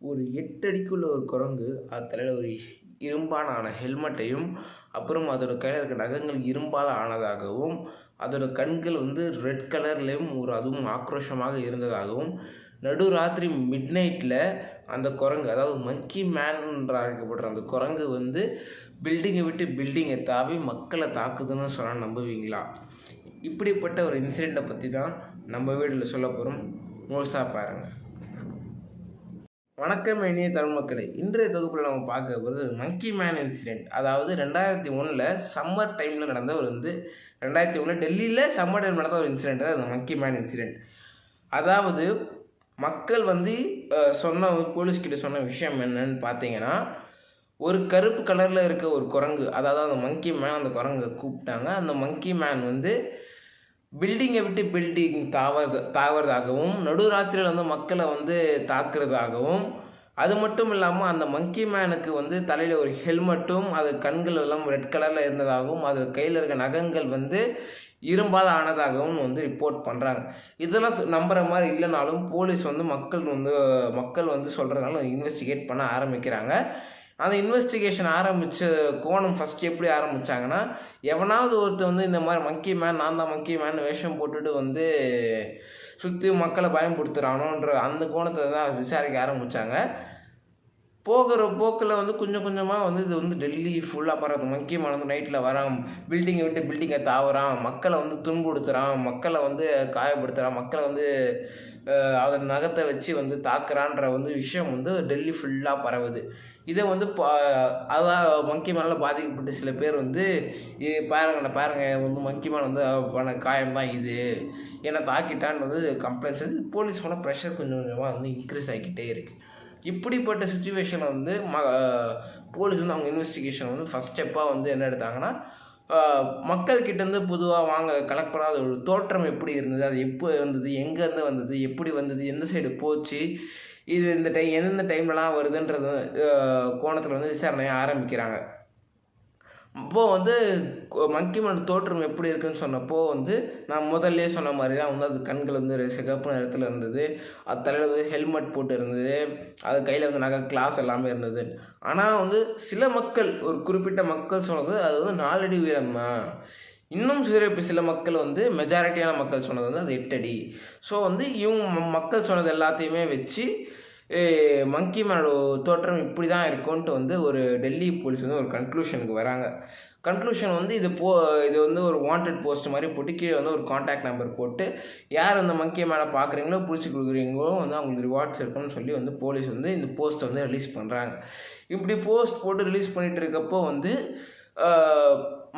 ஒரு 8 அடிக்குள்ள ஒரு குரங்கு அது தலையில் ஒரு இரும்பால் ஆன ஹெல்மெட்டையும், அப்புறம் அதோட கையில் இருக்க நகங்கள் இரும்பால் ஆனதாகவும், அதோட கண்கள் ரெட் கலர்லேயும் அதுவும் ஆக்ரோஷமாக இருந்ததாகவும், நடுராத்திரி மிட்நைட்டில் அந்த குரங்கு, அதாவது மங்கி மேன் என்று அழைக்கப்படுற அந்த குரங்கு பில்டிங்கை விட்டு பில்டிங்கை தாவி மக்களை தாக்குதுன்னு சொன்னால் நம்புவீங்களா? இப்படிப்பட்ட ஒரு இன்சிடெண்ட்டை பற்றி தான் நம்ம வீடியோவில் சொல்ல போகிறோம். முழுசாக பாருங்கள். வணக்கம் இனிய தமிழ் மக்களே. இன்றைய தொகுப்பில் நம்ம பார்க்க போகிறது மங்கி மேன் இன்சிடெண்ட். அதாவது 2001 சம்மர் டைமில் நடந்த ஒரு 2001 டெல்லியில் சம்மர் டைம் நடந்த ஒரு இன்சிடெண்ட் தான் அந்த மங்கி மேன் இன்சிடெண்ட். அதாவது மக்கள் சொன்ன போலீஸ்கிட்ட சொன்ன விஷயம் என்னன்னு பார்த்தீங்கன்னா, ஒரு கருப்பு கலரில் இருக்க ஒரு குரங்கு, அதாவது அந்த மங்கி மேன், அந்த குரங்கை கூப்பிட்டாங்க. அந்த மங்கி மேன் பில்டிங்கை விட்டு பில்டிங் தாவறதாகவும், நடுராத்திரியில் மக்களை தாக்குறதாகவும், அது மட்டும் இல்லாமல் அந்த மங்கி மேனுக்கு தலையில் ஒரு ஹெல்மெட்டும், அது கண்கள் எல்லாம் ரெட் கலரில் இருந்ததாகவும், அது கையில் இருக்க நகங்கள் இரும்பால் ஆனதாகவும் ரிப்போர்ட் பண்ணுறாங்க. இதெல்லாம் நம்புகிற மாதிரி இல்லைனாலும் போலீஸ் மக்கள் சொல்கிறதுனால இன்வெஸ்டிகேட் பண்ண ஆரம்பிக்கிறாங்க. அந்த இன்வெஸ்டிகேஷன் ஆரம்பித்த கோணம் ஃபஸ்ட்டு எப்படி ஆரம்பித்தாங்கன்னா, எவனாவது ஒருத்தர் இந்த மாதிரி மங்கி மேன், நான் தான் மங்கி மேன் வேஷம் போட்டுட்டு சுற்றி மக்களை பயன்படுத்துகிறானோன்ற அந்த கோணத்தில் தான் விசாரிக்க ஆரம்பித்தாங்க. போகிற போக்கில் கொஞ்சம் கொஞ்சமாக இது டெல்லி ஃபுல்லாக பரவுது. மங்கி மேன் நைட்டில் வரான், பில்டிங்கை விட்டு பில்டிங்கை தாவுறான், மக்களை துன்புறுத்துகிறான், மக்களை காயப்படுத்துகிறான், மக்களை அதன் நகத்தை வச்சு தாக்குறான்ற விஷயம் டெல்லி ஃபுல்லாக பரவுது. இதை அதான் மங்கி மேனில் பாதிக்கப்பட்ட சில பேர் பாருங்கள் மங்கி மேன் பண்ண காயம்தான் இது, என்னை தாக்கிட்டான்னு கம்ப்ளைண்ட்ஸ் போலீஸ் பண்ண ப்ரெஷர் கொஞ்சம் கொஞ்சமாக இன்க்ரீஸ் ஆகிக்கிட்டே இருக்குது. இப்படிப்பட்ட சுச்சுவேஷனை போலீஸ் அவங்க இன்வெஸ்டிகேஷன் ஃபஸ்ட் ஸ்டெப்பாக என்ன எடுத்தாங்கன்னா, மக்கள்கிட்டேருந்து பொதுவாக கலெக்ட் பண்ணாத ஒரு தோற்றம் எப்படி இருந்தது, அது எப்போ வந்தது, எங்கேருந்து வந்தது, எப்படி வந்தது, எந்த சைடு போச்சு, இது இந்த எந்தெந்த டைம்லலாம் வருதுன்றது கோணத்தில் விசாரணையை ஆரம்பிக்கிறாங்க. அப்போது மங்கி மேன் தோற்றம் எப்படி இருக்குன்னு சொன்னப்போ நான் முதல்லே சொன்ன மாதிரி தான் அது கண்கள் சிகப்பு நிறத்தில் இருந்தது, அது தலையில் ஹெல்மெட் போட்டு இருந்தது, அது கையில் நகை கிளாஸ் எல்லாமே இருந்தது. ஆனால் சில மக்கள், ஒரு குறிப்பிட்ட மக்கள் சொன்னது அது 4 அடி உயரம் தான். இன்னும் சில மக்கள் மெஜாரிட்டியான மக்கள் சொன்னது அது 8 அடி. ஸோ இவங்க மக்கள் சொன்னது எல்லாத்தையுமே வச்சு மங்கி மேனோட தோற்றம் இப்படி தான் இருக்கும்ன்ட்டு ஒரு டெல்லி போலீஸ் ஒரு கன்க்ளூஷனுக்கு வராங்க. கன்க்ளூஷன் இது ஒரு வாண்டட் போஸ்ட் மாதிரி போட்டு கீழே ஒரு கான்டாக்ட் நம்பர் போட்டு, யார் அந்த மங்கி மேனை பார்க்குறீங்களோ பிடிச்சி கொடுக்குறீங்களோ அவங்களுக்கு ரிவார்ட்ஸ் இருக்குன்னு சொல்லி போலீஸ் இந்த போஸ்ட்டை ரிலீஸ் பண்ணுறாங்க. இப்படி போஸ்ட் போட்டு ரிலீஸ் பண்ணிகிட்டு இருக்கப்போ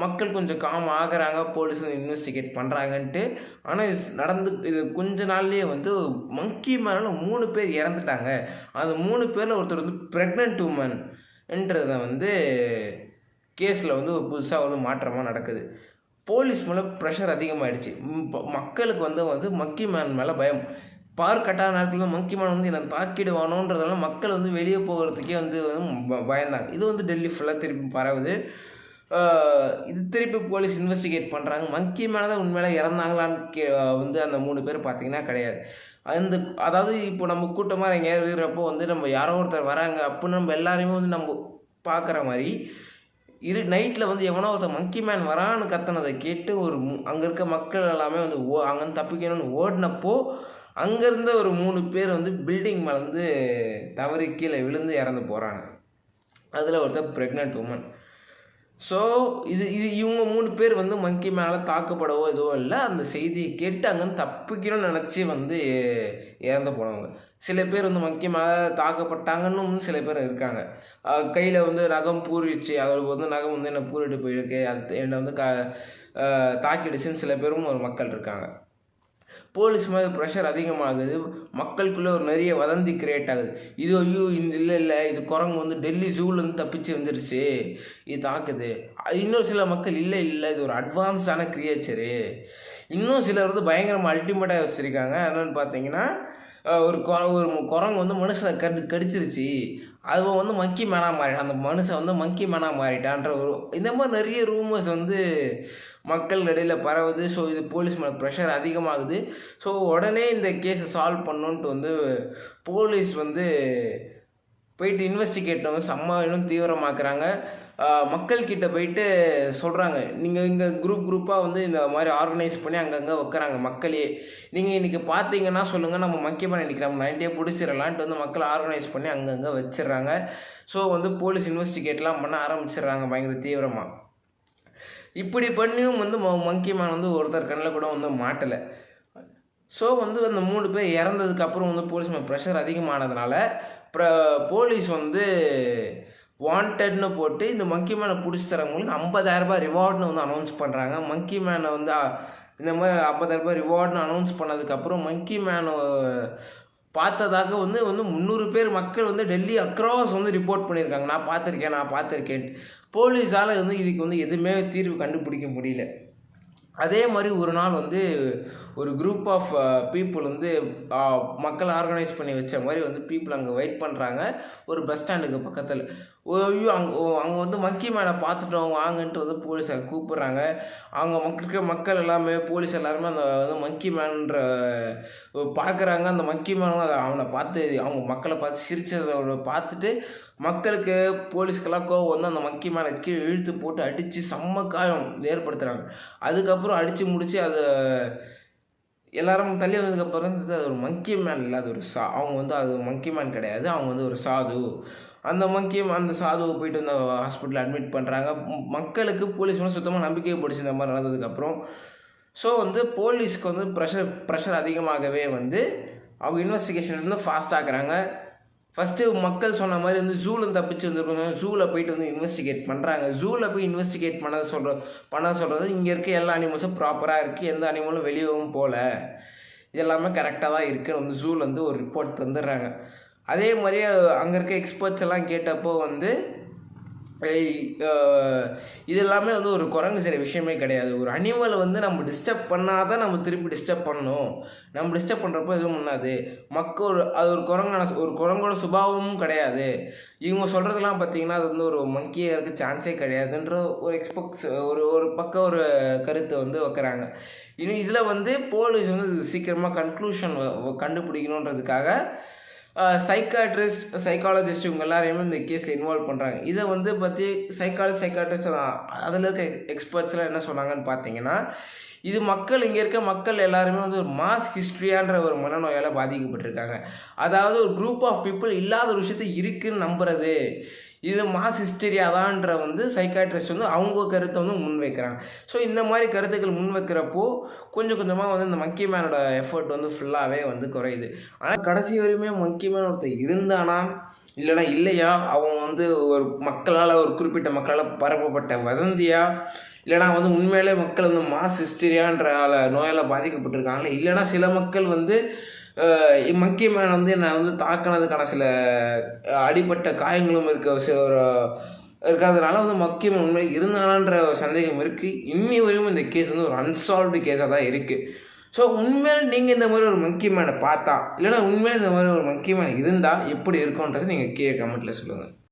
மக்கள் கொஞ்சம் காம் ஆகிறாங்க, போலீஸ் இன்வெஸ்டிகேட் பண்ணுறாங்கன்ட்டு. ஆனால் இது கொஞ்ச நாள்லேயே மங்கி மேனில் 3 பேர் இறந்துட்டாங்க. அந்த 3 பேரில் ஒருத்தர் ப்ரெக்னென்ட் உமன்ன்றதை கேஸில் ஒரு புதுசாக மாற்றமாக நடக்குது. போலீஸ் மேலே ப்ரெஷர் அதிகமாகிடுச்சு. மக்களுக்கு மங்கி மேன் மேலே பயம். கட்டாத நேரத்தில் மங்கி மேன் என்னை தாக்கிடுவானோன்றதெல்லாம் மக்கள் வெளியே போகிறதுக்கே பயந்தாங்க. இது டெல்லி ஃபுல்லாக திருப்பி பரவுது. இது திருப்பி போலீஸ் இன்வெஸ்டிகேட் பண்ணுறாங்க. மங்கி மேலே தான் உண்மையில இறந்தாங்களான்னு அந்த 3 பேர் பார்த்தீங்கன்னா கிடையாது. அதாவது இப்போ நம்ம கூட்டமாக எங்கேயாவது இருக்கிறப்போ நம்ம யாரோ ஒருத்தர் வராங்க அப்படின்னு நம்ம எல்லாரையுமே நம்ம பார்க்குற மாதிரி நைட்டில் எவனோ ஒருத்தர் மங்கி மேன் வரான்னு கத்துனதை கேட்டு அங்கே இருக்க மக்கள் எல்லாமே அங்கேருந்து தப்பிக்கணும்னு ஓடினப்போ அங்கேருந்து ஒரு 3 பேர் பில்டிங் மேலே தவறி கீழே விழுந்து இறந்து போகிறாங்க. அதில் ஒருத்தர் ப்ரெக்னென்ட் உமன். ஸோ இவங்க 3 பேர் மங்கி மேலே தாக்கப்படவோ எதுவோ இல்லை, அந்த செய்தியை கேட்டு அங்கேருந்து தப்பிக்கணும்னு நினச்சி இறந்து போனவங்க. சில பேர் மங்கி மேலே தாக்கப்பட்டாங்கன்னு சில பேர் இருக்காங்க. கையில் நகம் பூரிச்சு, அதோட நகம் என்னை பூரிட்டு போயிருக்கு, அது என்னை தாக்கிடுச்சுன்னு சில பேரும் ஒரு மக்கள் இருக்காங்க. போலீஸ் மேலே ப்ரெஷர் அதிகமாகுது. மக்களுக்குள்ளே ஒரு நிறைய வதந்தி கிரியேட் ஆகுது. இது ஐயோ இல்லை இது குரங்கு டெல்லி ஜூலேருந்து தப்பிச்சு வந்துருச்சு, இது தாக்குது. இன்னும் சில மக்கள் இல்லை இது ஒரு அட்வான்ஸ்டான கிரியேச்சரு. இன்னும் சிலர் பயங்கரமாக அல்டிமேட்டாக வச்சுருக்காங்க. என்னென்னு பார்த்தீங்கன்னா, ஒரு குரங்கு மனுஷனை கடிச்சிருச்சு, அது மங்கி மேனாக மாறிட்டான், அந்த மனுஷன் மங்கி மேனாக மாறிட்டான்ற இந்த மாதிரி நிறைய ரூமர்ஸ் மக்கள் இடையில் பரவுது. ஸோ இது போலீஸ் மேலே ப்ரெஷர் அதிகமாகுது. ஸோ உடனே இந்த கேஸை சால்வ் பண்ணணுன்ட்டு போலீஸ் போயிட்டு இன்வெஸ்டிகேட் வந்து செம்ம இன்னும் தீவிரமாக்குறாங்க. மக்கள்கிட்ட போயிட்டு சொல்கிறாங்க, நீங்கள் இங்கே குரூப்பாக வந்து இந்த மாதிரி ஆர்கனைஸ் பண்ணி அங்கங்கே வைக்கிறாங்க மக்களே. நீங்கள் இன்றைக்கி பார்த்தீங்கன்னா சொல்லுங்கள், நம்ம மக்கியமாக இன்றைக்கி நம்ம நைட்டே பிடிச்சிடலான்ட்டு வந்து மக்களை ஆர்கனைஸ் பண்ணி அங்கங்கே வச்சிடுறாங்க. ஸோ வந்து போலீஸ் இன்வெஸ்டிகேட்லாம் பண்ண ஆரம்பிச்சிடுறாங்க பயங்கர தீவிரமாக. இப்படி பண்ணியும் வந்து மங்கி மேன் வந்து ஒருத்தர் கண்ணில் கூட வந்து மாட்டலை. ஸோ வந்து அந்த 3 பேர் இறந்ததுக்கப்புறம் வந்து போலீஸ் மேலே ப்ரெஷர் அதிகமானதுனால போலீஸ் வந்து வாண்டட்னு போட்டு இந்த மங்கி மேனை பிடிச்சி தரவங்களுக்கு 50,000 ரூபாய் ரிவார்ட்னு வந்து அனௌன்ஸ் பண்ணுறாங்க. மங்கி மேனை வந்து இந்த மாதிரி 50,000 ரூபாய் ரிவார்ட்னு அனௌன்ஸ் பண்ணதுக்கப்புறம் மங்கி மேனை பார்த்ததாக வந்து 300 பேர் மக்கள் வந்து டெல்லி அக்ராஸ் வந்து ரிப்போர்ட் பண்ணியிருக்காங்க. நான் பார்த்துருக்கேன். போலீஸால் வந்து இதுக்கு வந்து எதுவுமே தீர்வு கண்டுபிடிக்க முடியல. அதே மாதிரி ஒரு நாள் வந்து ஒரு குரூப் ஆஃப் பீப்புள் வந்து மக்களை ஆர்கனைஸ் பண்ணி வச்ச மாதிரி வந்து பீப்புள் அங்கே வெயிட் பண்ணுறாங்க ஒரு பஸ் ஸ்டாண்டுக்கு பக்கத்தில். ஐயோ அங்கே வந்து மங்கி மேனை பார்த்துட்டோம் வாங்கன்ட்டு வந்து போலீஸை கூப்பிட்றாங்க. அங்கே மக்கள் எல்லாமே போலீஸ் எல்லாருமே அந்த வந்து மங்கி மேன்ற பார்க்குறாங்க. அந்த மங்கி மேனும் அவனை பார்த்து அவங்க மக்களை பார்த்து சிரிச்சதை பார்த்துட்டு மக்களுக்கு போலீஸ்க்கெல்லாம் கோவம் வந்து அந்த மங்கி மேனை கீழே இழுத்து போட்டு அடித்து செம்ம காயம் ஏற்படுத்துகிறாங்க. அதுக்கப்புறம் அடித்து முடித்து அதை எல்லாரும் தள்ளி வந்ததுக்கப்புறம் தான் அது ஒரு மங்கி மேன் இல்லை, அது ஒரு அவங்க வந்து அது மங்கி மேன் கிடையாது, அவங்க வந்து ஒரு சாது. அந்த சாதுவை போயிட்டு வந்து ஹாஸ்பிட்டலில் அட்மிட் பண்ணுறாங்க. மக்களுக்கு போலீஸ் மேலே சுத்தமாக நம்பிக்கையை பிடிச்சி இந்த மாதிரி நடந்ததுக்கப்புறம். ஸோ வந்து போலீஸ்க்கு வந்து ப்ரெஷர் அதிகமாகவே வந்து அவங்க இன்வெஸ்டிகேஷன் வந்து ஃபாஸ்ட் ஆக்குறாங்க. ஃபஸ்ட்டு மக்கள் சொன்ன மாதிரி வந்து ஜூவில் தப்பிச்சு வந்துருக்காங்க. ஜூவில் போயிட்டு வந்து இன்வெஸ்டிகேட் பண்ணுறாங்க. ஜூவில் போய் இன்வெஸ்டிகேட் பண்ண சொல்கிறது இங்கே இருக்க எல்லா அனிமல்ஸும் ப்ராப்பராக இருக்குது, எந்த அனிமலும் வெளியவும் போகல, இது எல்லாமே கரெக்டாக தான் இருக்குன்னு வந்து ஜூவில் வந்து ஒரு ரிப்போர்ட் தந்துடுறாங்க. அதே மாதிரி அங்கே இருக்க எக்ஸ்பர்ட்ஸ் எல்லாம் கேட்டப்போ வந்து இது எல்லாமே வந்து ஒரு குரங்கு சரி விஷயமே கிடையாது. ஒரு அனிமலை வந்து நம்ம டிஸ்டர்ப் பண்ணால் தான் நம்ம திருப்பி டிஸ்டர்ப் பண்ணணும். நம்ம டிஸ்டர்ப் பண்ணுறப்போ எதுவும் பண்ணாது. அது ஒரு குரங்கோட சுபாவமும் கிடையாது. இவங்க சொல்கிறதுலாம் பார்த்தீங்கன்னா அது வந்து ஒரு மங்கியாக இருக்க சான்ஸே கிடையாதுன்ற ஒரு பக்கம் ஒரு கருத்தை வந்து வைக்கிறாங்க. இன்னும் இதில் வந்து போலீஸ் வந்து சீக்கிரமாக கன்க்ளூஷன் கண்டுபிடிக்கணுன்றதுக்காக சைக்காலஜிஸ்ட் இவங்க எல்லாரையுமே இந்த கேஸில் இன்வால்வ் பண்ணுறாங்க. இதை வந்து பற்றி சைக்காலஜிஸ்ட் அதில் இருக்க எக்ஸ்பர்ட்ஸ்லாம் என்ன சொன்னாங்கன்னு பார்த்தீங்கன்னா, இது இங்கே இருக்க மக்கள் எல்லாருமே வந்து ஒரு மாஸ் ஹிஸ்ட்ரியான்ற ஒரு மனநோயால் பாதிக்கப்பட்டிருக்காங்க. அதாவது ஒரு குரூப் ஆஃப் பீப்புள் இல்லாத ஒரு விஷயத்தை இருக்குன்னு நம்புறது, இது மாஸ் ஹிஸ்டரியாதான்ற வந்து சைக்காட்ரிஸ்ட் வந்து அவங்க கருத்தை வந்து முன்வைக்கிறாங்க. ஸோ இந்த மாதிரி கருத்துக்கள் முன்வைக்கிறப்போ கொஞ்சமாக வந்து இந்த மங்கி மேனோட எஃபர்ட் வந்து ஃபுல்லாகவே வந்து குறையுது. ஆனால் கடைசி வரையுமே மங்கி மேன் ஒருத்தர் இருந்தானா இல்லையா, அவன் வந்து ஒரு ஒரு குறிப்பிட்ட மக்களால் பரப்பப்பட்ட வதந்தியா, இல்லைனா வந்து உண்மையிலே மக்கள் வந்து மாஸ் ஹிஸ்டரியான்ற நோயால் பாதிக்கப்பட்டிருக்காங்களா, இல்லைனா சில மக்கள் வந்து மங்கி மேன் வந்து என்னை வந்து தாக்கினதுக்கான சில அடிப்பட்ட காயங்களும் இருக்காதனால வந்து மங்கி மேன் உண்மையிலே இருந்தானான்ற சந்தேகம் இருக்குது. இன்னி வரையும் இந்த கேஸ் வந்து ஒரு அன்சால்வ்டு கேஸாக தான் இருக்குது. ஸோ உண்மையிலே நீங்கள் இந்த மாதிரி ஒரு மங்கி மேனை பார்த்தா, இல்லைனா உண்மையிலே இந்த மாதிரி ஒரு மங்கி மேன் இருந்தால் எப்படி இருக்கும்ன்றது நீங்கள் கீழே கமெண்ட்டில் சொல்லுங்கள்.